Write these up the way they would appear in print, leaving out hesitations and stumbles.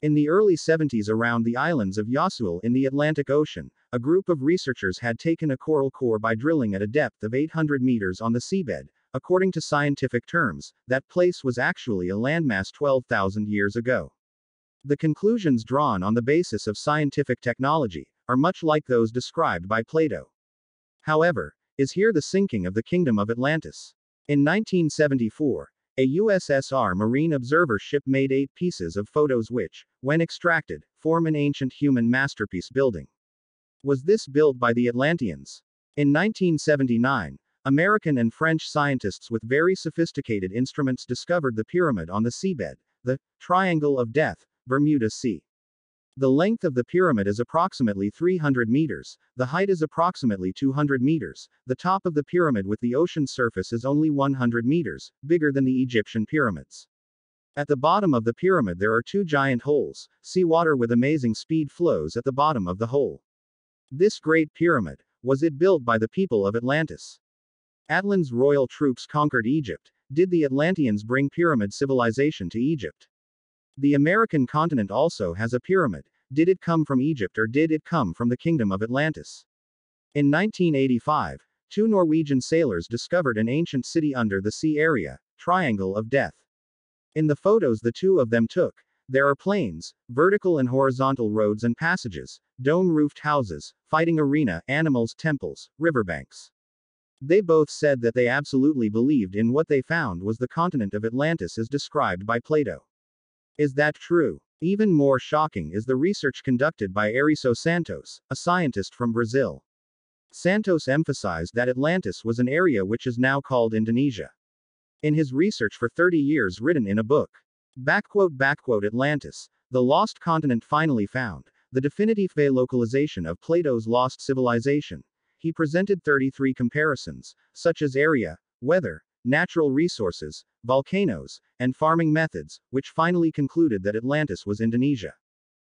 In the early 70s, around the islands of Yasuil in the Atlantic Ocean, a group of researchers had taken a coral core by drilling at a depth of 800 meters on the seabed. According to scientific terms, that place was actually a landmass 12,000 years ago. The conclusions drawn on the basis of scientific technology are much like those described by Plato. However, is here the sinking of the Kingdom of Atlantis. In 1974, a USSR Marine observer ship made 8 pieces of photos which, when extracted, form an ancient human masterpiece building. Was this built by the Atlanteans? In 1979, American and French scientists with very sophisticated instruments discovered the pyramid on the seabed, the Triangle of Death, Bermuda Sea. The length of the pyramid is approximately 300 meters, the height is approximately 200 meters, the top of the pyramid with the ocean surface is only 100 meters, bigger than the Egyptian pyramids. At the bottom of the pyramid there are 2 giant holes, seawater with amazing speed flows at the bottom of the hole. This great pyramid, was it built by the people of Atlantis? Atlan's royal troops conquered Egypt. Did the Atlanteans bring pyramid civilization to Egypt? The American continent also has a pyramid. Did it come from Egypt or did it come from the Kingdom of Atlantis? In 1985, 2 Norwegian sailors discovered an ancient city under the sea area, Triangle of Death. In the photos the 2 of them took, there are plains, vertical and horizontal roads and passages, dome-roofed houses, fighting arena, animals, temples, riverbanks. They both said that they absolutely believed in what they found was the continent of Atlantis as described by Plato. Is that true? Even more shocking is the research conducted by Santos, a scientist from Brazil. Santos emphasized that Atlantis was an area which is now called Indonesia. In his research for 30 years written in a book, Atlantis, the lost continent finally found, the definitive localization of Plato's lost civilization, he presented 33 comparisons, such as area, weather, natural resources, volcanoes, and farming methods, which finally concluded that Atlantis was Indonesia.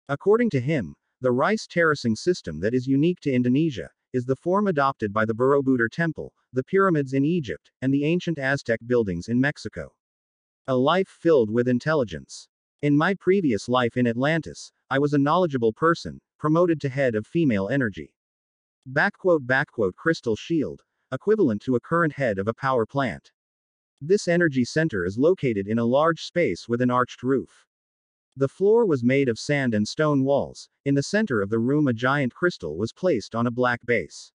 According to him, the rice terracing system that is unique to Indonesia is the form adopted by the Borobudur Temple, the pyramids in Egypt, and the ancient Aztec buildings in Mexico. A life filled with intelligence. In my previous life in Atlantis, I was a knowledgeable person, promoted to head of female energy. Crystal shield, equivalent to a current head of a power plant. This energy center is located in a large space with an arched roof. The floor was made of sand and stone walls. In the center of the room a giant crystal was placed on a black base.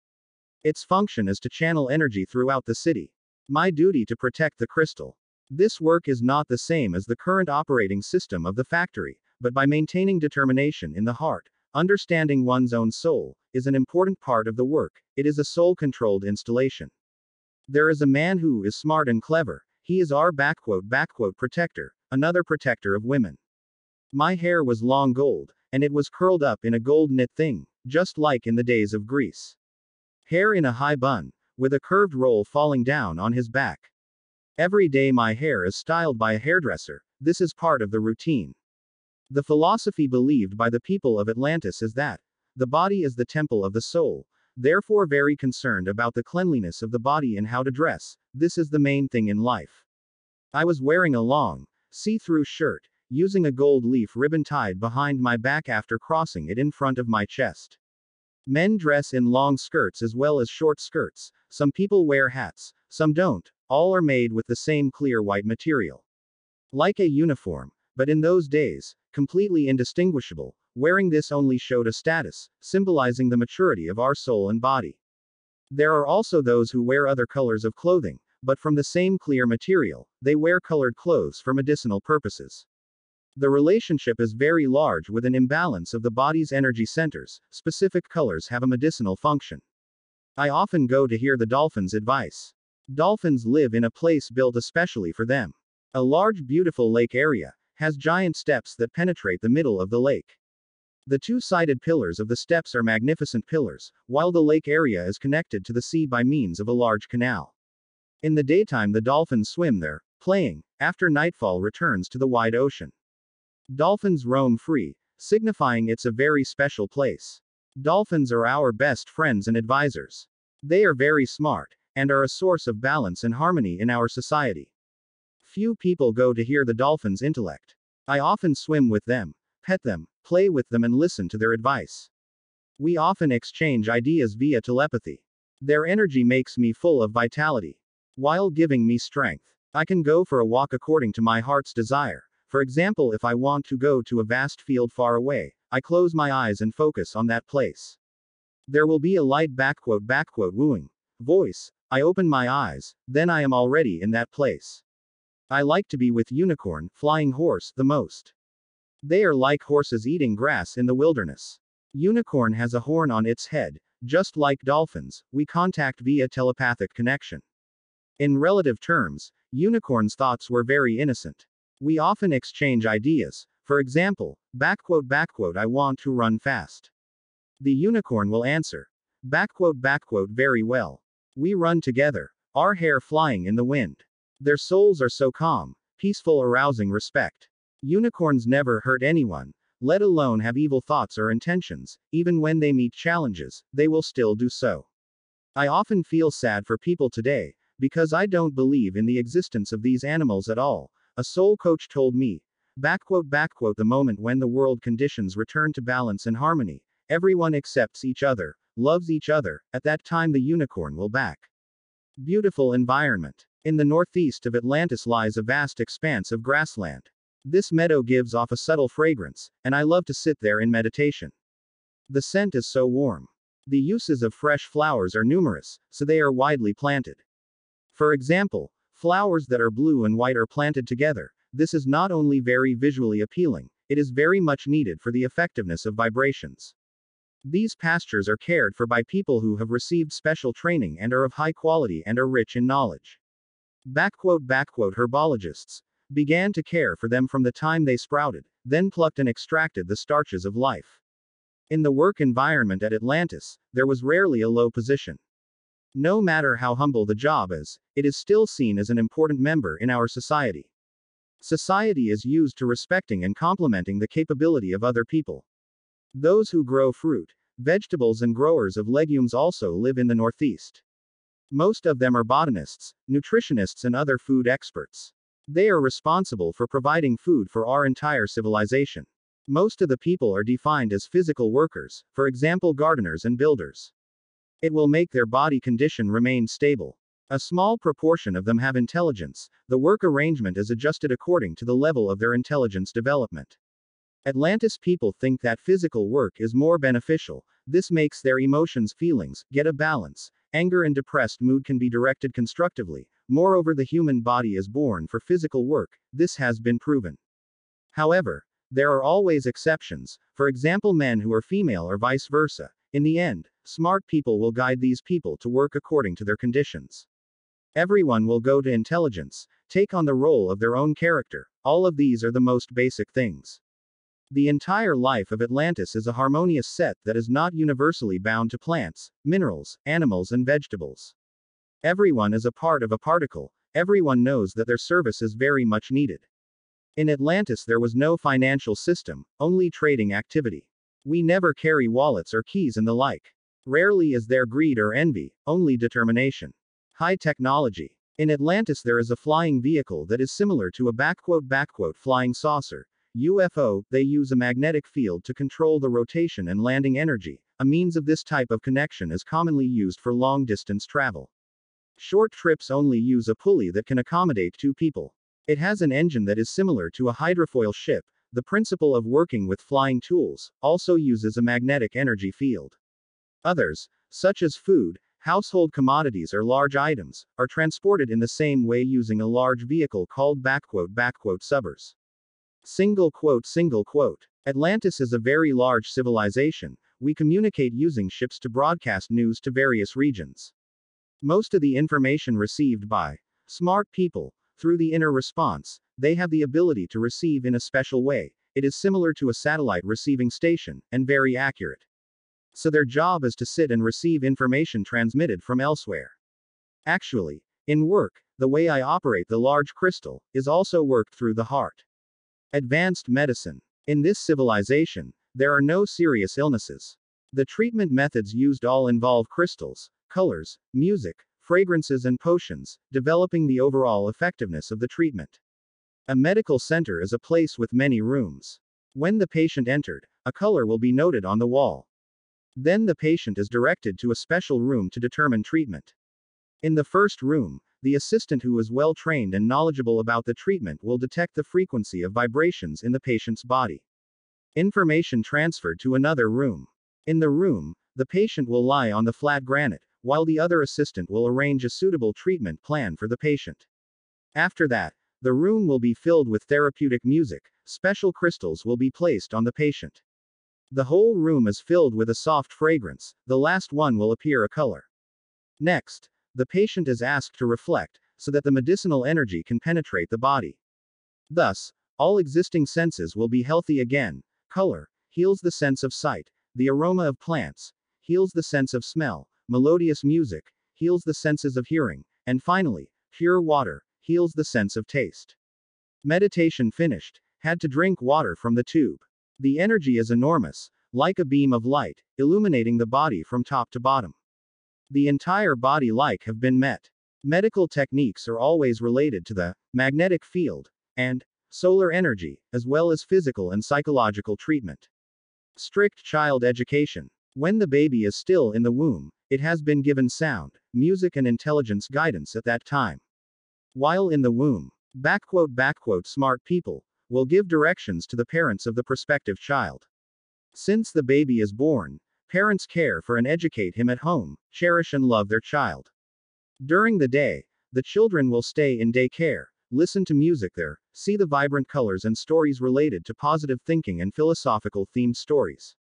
Its function is to channel energy throughout the city. My duty to protect the crystal. This work is not the same as the current operating system of the factory, but by maintaining determination in the heart, understanding one's own soul, is an important part of the work. It is a soul-controlled installation. There is a man who is smart and clever. He is our protector, another protector of women. My hair was long gold, and it was curled up in a gold knit thing, just like in the days of Greece. Hair in a high bun, with a curved roll falling down on his back. Every day my hair is styled by a hairdresser. This is part of the routine. The philosophy believed by the people of Atlantis is that the body is the temple of the soul, therefore very concerned about the cleanliness of the body and how to dress. This is the main thing in life. I was wearing a long, see-through shirt, using a gold leaf ribbon tied behind my back after crossing it in front of my chest. Men dress in long skirts as well as short skirts. Some people wear hats, some don't. All are made with the same clear white material. Like a uniform, but in those days, completely indistinguishable. Wearing this only showed a status, symbolizing the maturity of our soul and body. There are also those who wear other colors of clothing, but from the same clear material. They wear colored clothes for medicinal purposes. The relationship is very large with an imbalance of the body's energy centers. Specific colors have a medicinal function. I often go to hear the dolphins' advice. Dolphins live in a place built especially for them. A large beautiful lake area has giant steps that penetrate the middle of the lake. The 2-sided pillars of the steps are magnificent pillars, while the lake area is connected to the sea by means of a large canal. In the daytime the dolphins swim there, playing. After nightfall returns to the wide ocean. Dolphins roam free, signifying it's a very special place. Dolphins are our best friends and advisors. They are very smart, and are a source of balance and harmony in our society. Few people go to hear the dolphins' intellect. I often swim with them. pet them, play with them and listen to their advice. We often exchange ideas via telepathy. Their energy makes me full of vitality, while giving me strength. I can go for a walk according to my heart's desire. For example, if I want to go to a vast field far away, I close my eyes and focus on that place. There will be a light wooing voice. I open my eyes, then I am already in that place. I like to be with unicorn, flying horse, the most. They are like horses eating grass in the wilderness. Unicorn has a horn on its head, just like dolphins, we contact via telepathic connection. In relative terms, unicorn's thoughts were very innocent. We often exchange ideas, for example, I want to run fast. The unicorn will answer, very well. We run together, our hair flying in the wind. Their souls are so calm, peaceful, arousing respect. Unicorns never hurt anyone, let alone have evil thoughts or intentions. Even when they meet challenges, they will still do so. I often feel sad for people today, because I don't believe in the existence of these animals at all. A soul coach told me, the moment when the world conditions return to balance and harmony, everyone accepts each other, loves each other, at that time the unicorn will back. Beautiful environment. In the northeast of Atlantis lies a vast expanse of grassland. This meadow gives off a subtle fragrance, and I love to sit there in meditation. The scent is so warm. The uses of fresh flowers are numerous, so they are widely planted. For example, flowers that are blue and white are planted together. This is not only very visually appealing, it is very much needed for the effectiveness of vibrations. These pastures are cared for by people who have received special training and are of high quality and are rich in knowledge. Herbologists began to care for them from the time they sprouted, then plucked and extracted the starches of life. In the work environment at Atlantis, there was rarely a low position. No matter how humble the job is, it is still seen as an important member in our society. Society is used to respecting and complimenting the capability of other people. Those who grow fruit, vegetables and growers of legumes also live in the Northeast. Most of them are botanists, nutritionists and other food experts. They are responsible for providing food for our entire civilization. Most of the people are defined as physical workers, for example gardeners and builders. It will make their body condition remain stable. A small proportion of them have intelligence. The work arrangement is adjusted according to the level of their intelligence development. Atlantis people think that physical work is more beneficial. This makes their emotions, feelings, get a balance. Anger and depressed mood can be directed constructively. Moreover, the human body is born for physical work. This has been proven. However, there are always exceptions. For example, men who are female or vice versa. In the end, smart people will guide these people to work according to their conditions. Everyone will go to intelligence, take on the role of their own character. All of these are the most basic things. The entire life of Atlantis is a harmonious set that is not universally bound to plants, minerals, animals and vegetables. Everyone is a part of a particle. Everyone knows that their service is very much needed. In Atlantis there was no financial system, only trading activity. We never carry wallets or keys and the like. Rarely is there greed or envy, only determination. High technology. In Atlantis there is a flying vehicle that is similar to a flying saucer, UFO. They use a magnetic field to control the rotation and landing energy. A means of this type of connection is commonly used for long distance travel. Short trips only use a pulley that can accommodate 2 people. It has an engine that is similar to a hydrofoil ship. The principle of working with flying tools also uses a magnetic energy field. Others, such as food, household commodities or large items, are transported in the same way using a large vehicle called subbers. Single quote. Atlantis is a very large civilization. We communicate using ships to broadcast news to various regions. Most of the information received by smart people, through the inner response, they have the ability to receive in a special way. It is similar to a satellite receiving station, and very accurate. So their job is to sit and receive information transmitted from elsewhere. Actually, in work, the way I operate the large crystal, is also worked through the heart. Advanced medicine. In this civilization, there are no serious illnesses. The treatment methods used all involve crystals, colors, music, fragrances and potions, developing the overall effectiveness of the treatment. A medical center is a place with many rooms. When the patient entered, a color will be noted on the wall. Then the patient is directed to a special room to determine treatment. In the first room, the assistant who is well trained and knowledgeable about the treatment will detect the frequency of vibrations in the patient's body. Information transferred to another room. In the room, the patient will lie on the flat granite, while the other assistant will arrange a suitable treatment plan for the patient. After that, the room will be filled with therapeutic music, special crystals will be placed on the patient. The whole room is filled with a soft fragrance, the last one will appear a color. Next, the patient is asked to reflect, so that the medicinal energy can penetrate the body. Thus, all existing senses will be healthy again. Color heals the sense of sight, the aroma of plants heals the sense of smell, melodious music heals the senses of hearing, and finally, pure water heals the sense of taste. Meditation finished, had to drink water from the tube. The energy is enormous, like a beam of light, illuminating the body from top to bottom. The entire body like have been met. Medical techniques are always related to the magnetic field and solar energy, as well as physical and psychological treatment. Strict child education. When the baby is still in the womb, it has been given sound, music and intelligence guidance at that time. While in the womb, smart people will give directions to the parents of the prospective child. Since the baby is born, parents care for and educate him at home, cherish and love their child. During the day, the children will stay in daycare, listen to music there, see the vibrant colors and stories related to positive thinking and philosophical themed stories.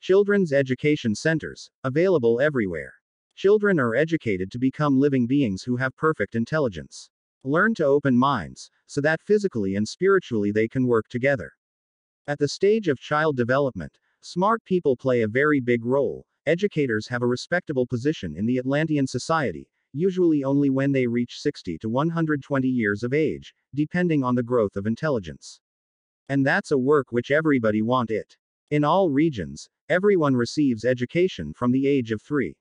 Children's education centers, available everywhere. Children are educated to become living beings who have perfect intelligence. Learn to open minds, so that physically and spiritually they can work together. At the stage of child development, smart people play a very big role. Educators have a respectable position in the Atlantean society, usually only when they reach 60 to 120 years of age, depending on the growth of intelligence. And that's a work which everybody want it. In all regions, everyone receives education from the age of 3.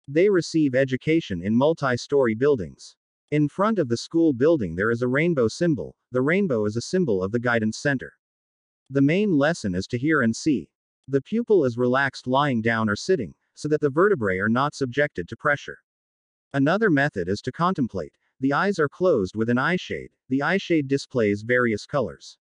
They receive education in multi-story buildings. In front of the school building there is a rainbow symbol. The rainbow is a symbol of the guidance center. The main lesson is to hear and see. The pupil is relaxed lying down or sitting, so that the vertebrae are not subjected to pressure. Another method is to contemplate. The eyes are closed with an eyeshade. The eyeshade displays various colors.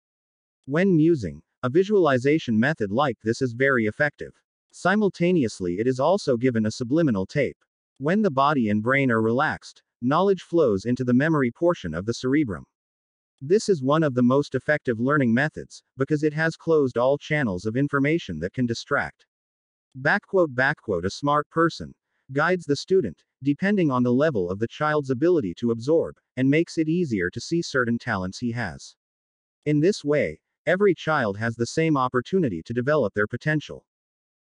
When musing, a visualization method like this is very effective. Simultaneously, it is also given a subliminal tape. When the body and brain are relaxed, knowledge flows into the memory portion of the cerebrum. This is one of the most effective learning methods, because it has closed all channels of information that can distract. A smart person guides the student, depending on the level of the child's ability to absorb, and makes it easier to see certain talents he has. In this way, every child has the same opportunity to develop their potential.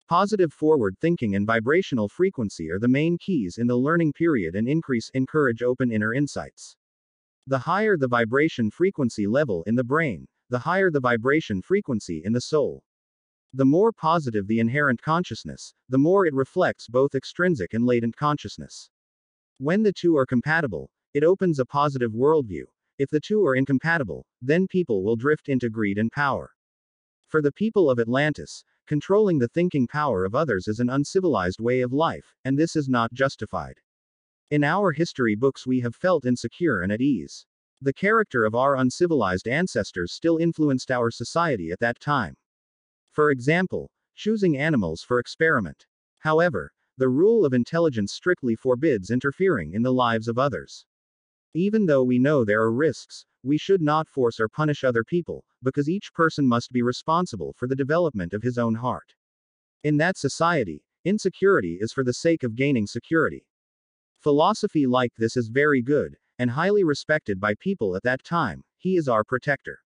Positive forward thinking and vibrational frequency are the main keys in the learning period and encourage open inner insights. The higher the vibration frequency level in the brain, the higher the vibration frequency in the soul. The more positive the inherent consciousness, the more it reflects both extrinsic and latent consciousness. When the two are compatible, it opens a positive worldview. If the two are incompatible, then people will drift into greed and power. For the people of Atlantis, controlling the thinking power of others is an uncivilized way of life, and this is not justified. In our history books we have felt insecure and at ease. The character of our uncivilized ancestors still influenced our society at that time. For example, choosing animals for experiment. However, the rule of intelligence strictly forbids interfering in the lives of others. Even though we know there are risks, we should not force or punish other people, because each person must be responsible for the development of his own heart. In that society, insecurity is for the sake of gaining security. Philosophy like this is very good, and highly respected by people at that time. He is our protector.